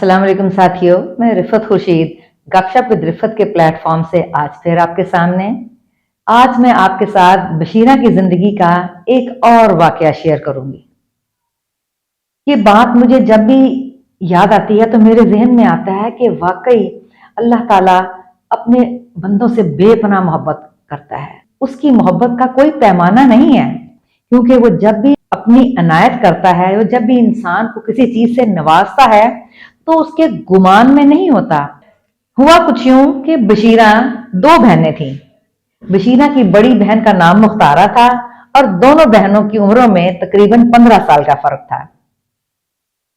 अस्सलाम वालेकुम साथियों, मैं रिफत खुर्शीद गपशप विद रिफत के प्लेटफॉर्म से आज फिर आपके सामने। आज मैं आपके साथ बशीरा की जिंदगी का एक और वाकया शेयर करूंगी। ये बात मुझे जब भी याद आती है तो मेरे जहन में आता है कि वाकई अल्लाह ताला अपने बंदों से बेपनाह मोहब्बत करता है। उसकी मोहब्बत का कोई पैमाना नहीं है, क्योंकि वो जब भी अपनी अनायत करता है, वो जब भी इंसान को किसी चीज से नवाजता है तो उसके गुमान में नहीं होता। हुआ कुछ यूं कि बशीरा दो बहनें थीं। बशीरा की बड़ी बहन का नाम मुख्तारा था और दोनों बहनों की उम्रों में तकरीबन 15 साल का फर्क था।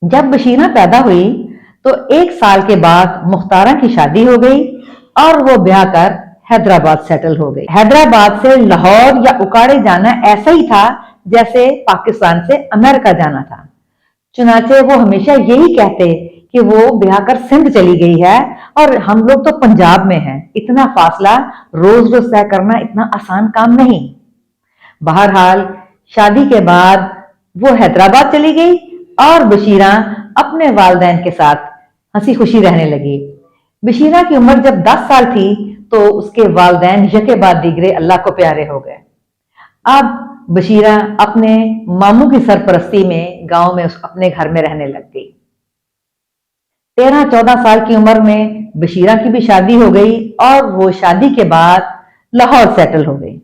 जब बशीरा पैदा हुई तो 1 साल के बाद मुख्तारा की शादी हो गई और वो ब्याह कर हैदराबाद सेटल हो गई। हैदराबाद से लाहौर या उकाड़े जाना ऐसा ही था जैसे पाकिस्तान से अमेरिका जाना था। चुनाचे वो हमेशा यही कहते कि वो ब्याह कर सिंध चली गई है और हम लोग तो पंजाब में हैं। इतना फासला रोज रोज तय करना इतना आसान काम नहीं। बहरहाल शादी के बाद वो हैदराबाद चली गई और बशीरा अपने वालिदैन के साथ हंसी खुशी रहने लगी। बशीरा की उम्र जब 10 साल थी तो उसके वालिदैन यके बाद दीगरे अल्लाह को प्यारे हो गए। अब बशीरा अपने मामू की सरपरस्ती में गांव में अपने घर में रहने लग गई। 13-14 साल की उम्र में बशीरा की भी शादी हो गई और वो शादी के बाद लाहौर सेटल हो गई।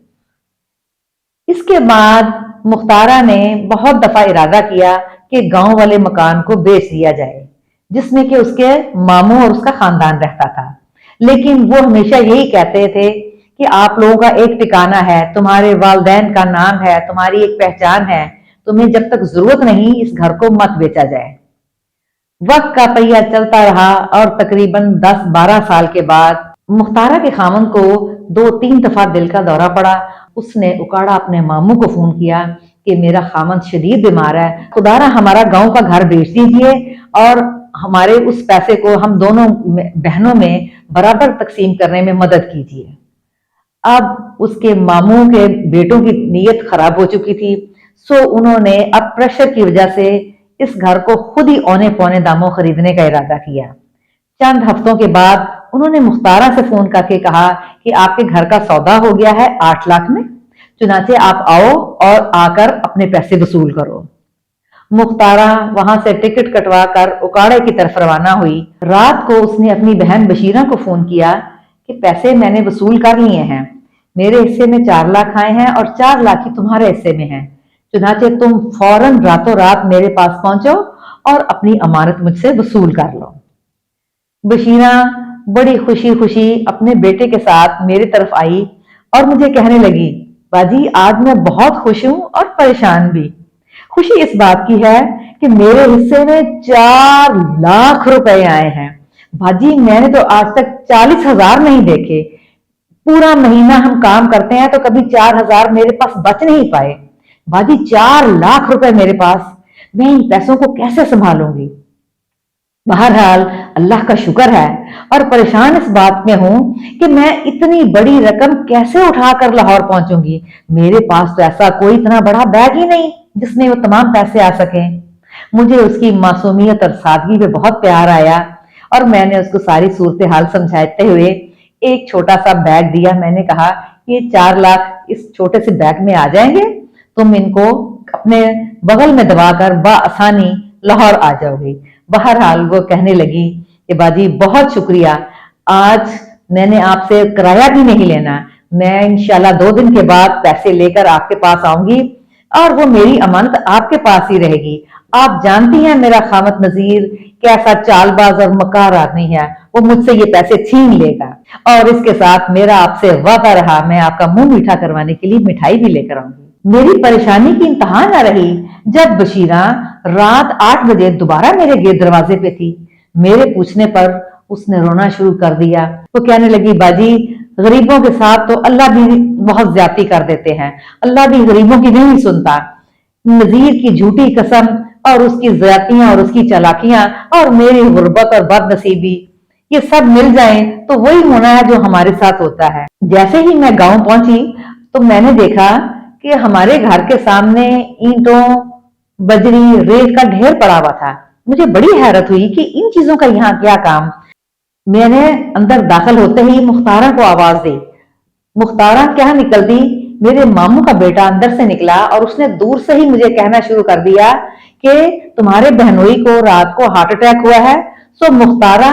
इसके बाद मुख्तारा ने बहुत दफा इरादा किया कि गांव वाले मकान को बेच दिया जाए जिसमें कि उसके मामू और उसका खानदान रहता था, लेकिन वो हमेशा यही कहते थे कि आप लोगों का एक ठिकाना है, तुम्हारे वालिदैन का नाम है, तुम्हारी एक पहचान है, तुम्हें जब तक जरूरत नहीं इस घर को मत बेचा जाए। वक्त का पहिया चलता रहा और तकरीबन 10-12 साल के बाद मुख्तारा के खामन को 2-3 दफा दिल का दौरा पड़ा। उसने उकाड़ा अपने मामू को फोन किया कि मेरा खामन शदीद बीमार है, खुदारा हमारा गांव का घर बेच दीजिए और हमारे उस पैसे को हम दोनों बहनों में बराबर तकसीम करने में मदद कीजिए। अब उसके मामू के बेटों की नीयत खराब हो चुकी थी, सो उन्होंने अब प्रेशर की वजह से इस घर को खुद ही औने पौने दामों खरीदने का इरादा किया। चंद हफ्तों के बाद उन्होंने मुख्तारा से फोन करके कहा कि आपके घर का सौदा हो गया है 8 लाख में, चुनाचे आप आओ और आकर अपने पैसे वसूल करो। मुख्तारा वहां से टिकट कटवा कर उकाड़े की तरफ रवाना हुई। रात को उसने अपनी बहन बशीरा को फोन किया कि पैसे मैंने वसूल कर लिए हैं, मेरे हिस्से में 4 लाख आए हैं और 4 लाख ही तुम्हारे हिस्से में हैं, चुनाचे तुम फौरन रातों रात मेरे पास पहुंचो और अपनी अमानत मुझसे वसूल कर लो। बशीरा बड़ी खुशी खुशी अपने बेटे के साथ मेरी तरफ आई और मुझे कहने लगी, बाजी आज मैं बहुत खुश हूं और परेशान भी। खुशी इस बात की है कि मेरे हिस्से में 4 लाख रुपए आए हैं। बाजी मैंने तो आज तक 40,000 नहीं देखे। पूरा महीना हम काम करते हैं तो कभी 4,000 मेरे पास बच नहीं पाए। बाजी 4 लाख रुपए मेरे पास, मैं इन पैसों को कैसे संभालूंगी। बहरहाल अल्लाह का शुक्र है और परेशान इस बात में हूं कि मैं इतनी बड़ी रकम कैसे उठाकर लाहौर पहुंचूंगी। मेरे पास तो ऐसा कोई इतना बड़ा बैग ही नहीं जिसमें वो तमाम पैसे आ सके। मुझे उसकी मासूमियत और सादगी पे बहुत प्यार आया और मैंने उसको सारी सूरत हाल समझाते हुए एक छोटा सा बैग दिया। मैंने कहा ये 4 लाख इस छोटे से बैग में आ जाएंगे, तुम इनको अपने बगल में दबाकर बआसानी लाहौर आ जाओगी। बहरहाल वो कहने लगी कि बाजी बहुत शुक्रिया, आज मैंने आपसे किराया भी नहीं लेना, मैं इंशाल्लाह 2 दिन के बाद पैसे लेकर आपके पास आऊंगी और वो मेरी अमानत आपके पास ही रहेगी। आप जानती हैं मेरा खामत नजीर कैसा चालबाज और मकार आदमी है, वो मुझसे ये पैसे छीन लेगा। और इसके साथ मेरा आपसे वादा रहा, मैं आपका मुंह मीठा करवाने के लिए मिठाई भी लेकर आऊंगी। मेरी परेशानी की इंतहा न रही जब बशीरा रात 8 बजे दोबारा मेरे गेट दरवाजे पे थी। मेरे पूछने पर उसने रोना शुरू कर दिया। वो कहने लगी, बाजी गरीबों के साथ तो अल्लाह भी बहुत ज्यादती कर देते हैं, अल्लाह भी गरीबों की नहीं सुनता। नजीर की झूठी कसम और उसकी ज्यादतियां और उसकी चालाकियां और मेरी गुर्बत और बदनसीबी ये सब मिल जाएं तो वही होना है जो हमारे साथ होता है। जैसे ही मैं गांव पहुंची तो मैंने देखा कि हमारे घर के सामने ईंटों, बजरी, रेत का ढेर पड़ा हुआ था। मुझे बड़ी हैरत हुई कि इन चीजों का यहाँ क्या काम। मैंने अंदर दाखिल होते ही मुख्तारा को आवाज दी। मुख्तारा क्या निकलती, मेरे मामू का बेटा अंदर से निकला और उसने दूर से ही मुझे कहना शुरू कर दिया कि तुम्हारे बहनोई को रात को हार्ट अटैक हुआ है। सो मुख्तारा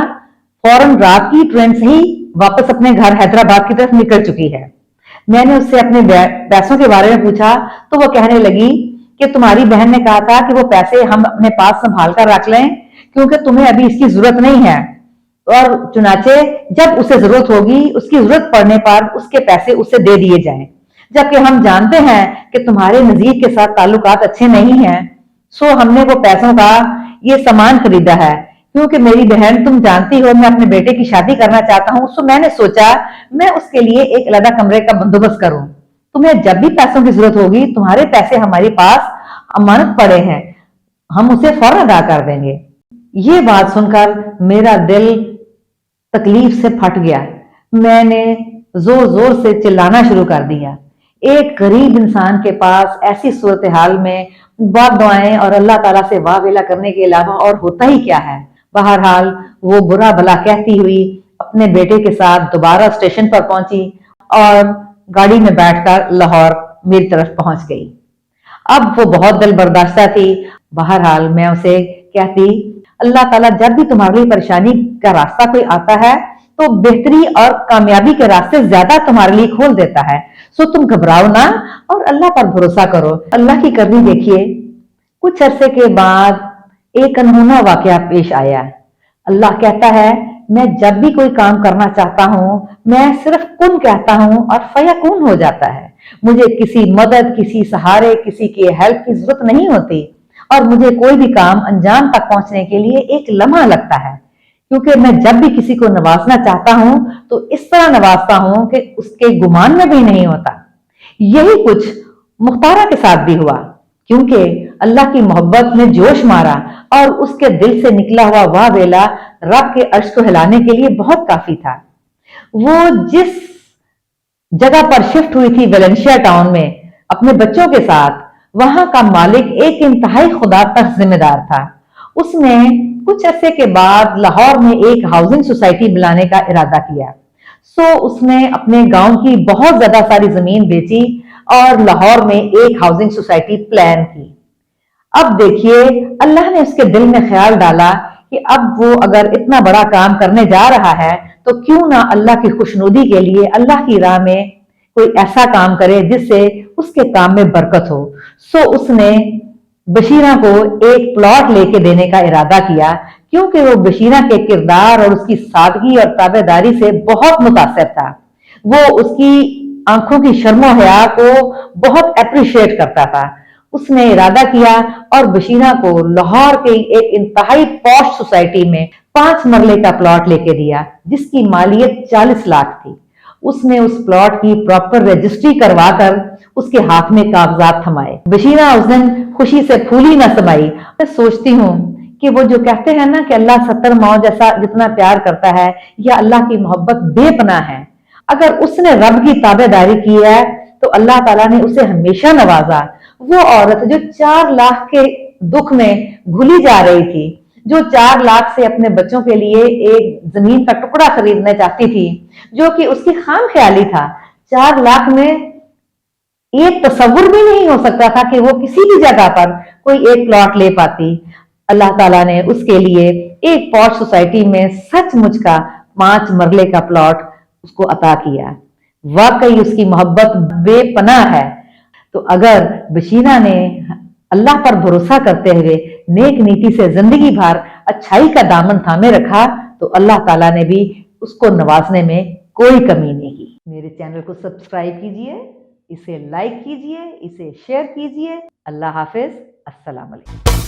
फौरन रात की ट्रेन से ही वापस अपने घर हैदराबाद की तरफ निकल चुकी है। मैंने उससे अपने पैसों के बारे में पूछा तो वो कहने लगी कि तुम्हारी बहन ने कहा था कि वो पैसे हम अपने पास संभाल कर रख लें क्योंकि तुम्हें अभी इसकी जरूरत नहीं है, और चुनाचे जब उसे जरूरत होगी उसकी जरूरत पड़ने पर उसके पैसे उसे दे दिए जाएं। जबकि हम जानते हैं कि तुम्हारे नजीर के साथ ताल्लुकात अच्छे नहीं हैं। सो हमने वो पैसों का ये सामान खरीदा है क्योंकि मेरी बहन तुम जानती हो मैं अपने बेटे की शादी करना चाहता हूँ। सो मैंने सोचा मैं उसके लिए एक अलग कमरे का बंदोबस्त करूं। तुम्हें जब भी पैसों की जरूरत होगी तुम्हारे पैसे हमारे पास अमानत पड़े हैं, हम उसे फौरन अदा कर देंगे। ये बात सुनकर मेरा दिल तकलीफ से फट गया। मैंने जोर जोर से चिल्लाना शुरू कर दिया। एक गरीब इंसान के पास ऐसी सूरत हाल में बात दुआएं और अल्लाह ताला से वाह वेला करने के अलावा और होता ही क्या है। बहरहाल वो बुरा भला कहती हुई अपने बेटे के साथ दोबारा स्टेशन पर पहुंची और गाड़ी में बैठकर लाहौर मेरी तरफ पहुंच गई। अब वो बहुत दिल बर्दाश्ता थी। बहरहाल मैं उसे कहती, अल्लाह ताला जब भी तुम्हारे लिए परेशानी का रास्ता कोई आता है तो बेहतरी और कामयाबी के रास्ते ज्यादा तुम्हारे लिए खोल देता है। सो तुम घबराओ ना और अल्लाह पर भरोसा करो। अल्लाह की करनी देखिए। कुछ अरसे के बाद एक अनहोना वाकया पेश आया। अल्लाह कहता है मैं जब भी कोई काम करना चाहता हूँ मैं सिर्फ कुन कहता हूँ और फयाकुन हो जाता है। मुझे किसी मदद, किसी सहारे, किसी की हेल्प की जरूरत नहीं होती और मुझे कोई भी काम अंजाम तक पहुंचने के लिए एक लम्हा लगता है क्योंकि मैं जब भी किसी को नवाजना चाहता हूं तो इस तरह नवाजता हूं कि उसके गुमान में भी नहीं होता। यही कुछ मुख्तारा के साथ भी हुआ क्योंकि अल्लाह की मोहब्बत ने जोश मारा और उसके दिल से निकला हुआ वाह वेला रब के अर्श को हिलाने के लिए बहुत काफी था। वो जिस जगह पर शिफ्ट हुई थी वेलेंशिया टाउन में अपने बच्चों के साथ, वहां का मालिक एक इंतहाई खुदा तक जिम्मेदार था। उसने कुछ अरसे के बाद लाहौर में एक हाउसिंग सोसाइटी बनाने का इरादा किया। सो उसने अपने गांव की बहुत ज्यादा सारी जमीन बेची और लाहौर में एक हाउसिंग सोसाइटी प्लान की। अब देखिए अल्लाह ने उसके दिल में ख्याल डाला कि अब वो अगर इतना बड़ा काम करने जा रहा है तो क्यों ना अल्लाह की खुशनुदी के लिए अल्लाह की राह में कोई ऐसा काम करे जिससे उसके काम में बरकत हो। सो उसने बशीरा को एक प्लॉट लेके देने का इरादा किया क्योंकि वो बशीरा के किरदार और उसकी सादगी और ताबेदारी से बहुत मुतासिर था। वो उसकी आंखों की शर्मो हया को बहुत अप्रिशिएट करता था। उसने इरादा किया और बशीरा को लाहौर के एक इंतहाई पॉश सोसाइटी में 5 मरले का प्लॉट लेके दिया जिसकी मालियत 40 लाख थी। उसने उस प्लॉट की प्रॉपर रजिस्ट्री करवाकर उसके हाथ में कागजात थमाए। बशीरा उस दिन खुशी से फूली न समाई। मैं सोचती हूँ कि वो जो कहते हैं ना कि अल्लाह 70 माओ जैसा जितना प्यार करता है या अल्लाह की मोहब्बत बेपनाह है, अगर उसने रब की ताबेदारी की है तो अल्लाह ताला ने उसे हमेशा नवाजा। वो औरत जो 4 लाख के दुख में घुली जा रही थी, जो 4 लाख से अपने बच्चों के लिए एक जमीन का टुकड़ा खरीदना चाहती थी जो कि उसकी खाम ख्याली था, 4 लाख में एक तस्वुर भी नहीं हो सकता था कि वो किसी भी जगह पर कोई एक प्लॉट ले पाती। अल्लाह ताला ने उसके लिए एक पॉश सोसाइटी में सचमुच का 5 मरले का प्लॉट उसको अता किया। वाकई उसकी मोहब्बत बेपनाह है। तो अगर बशीरा ने अल्लाह पर भरोसा करते हुए नेक नीति से जिंदगी भर अच्छाई का दामन थामे रखा तो अल्लाह ताला ने भी उसको नवाजने में कोई कमी नहीं की। मेरे चैनल को सब्सक्राइब कीजिए, इसे लाइक कीजिए, इसे शेयर कीजिए। अल्लाह हाफिज, अस्सलाम वालेकुम।